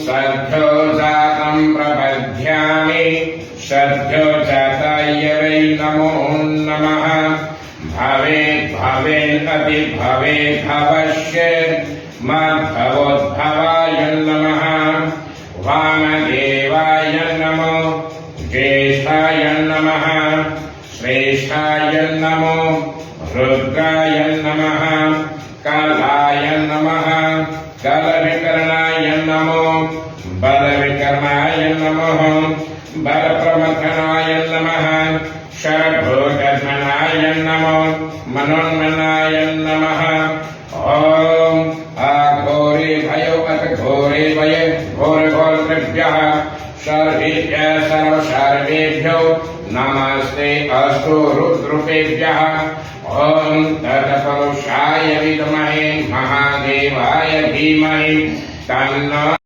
सद्भ्यो जातं प्रपद्यामि सद्भ्यो जाताय वै नमो नमः। भवेन्नति भवेद्भवश्य मद्भवोद्भवाय नमः। वामदेवाय नमो ज्येष्ठाय नमः। श्रेष्ठाय नमो रुद्राय नमः। कालाय नमः। कालविकरणाय नमो बलविकरणाय नमः। बलप्रमथनाय नमः। शरभोजन्मनाय नमो मनोन्मनाय नमः। ॐ अघोरे भयो अथ घोरे वय घोरघोरभ्यः सर्वेभ्यः सर्वसर्वेभ्यो नमस्ते अस्तु रुद्रुपेभ्यः। ॐ तत्पुरुषाय विद्महे महादेवाय धीमहि तन्नो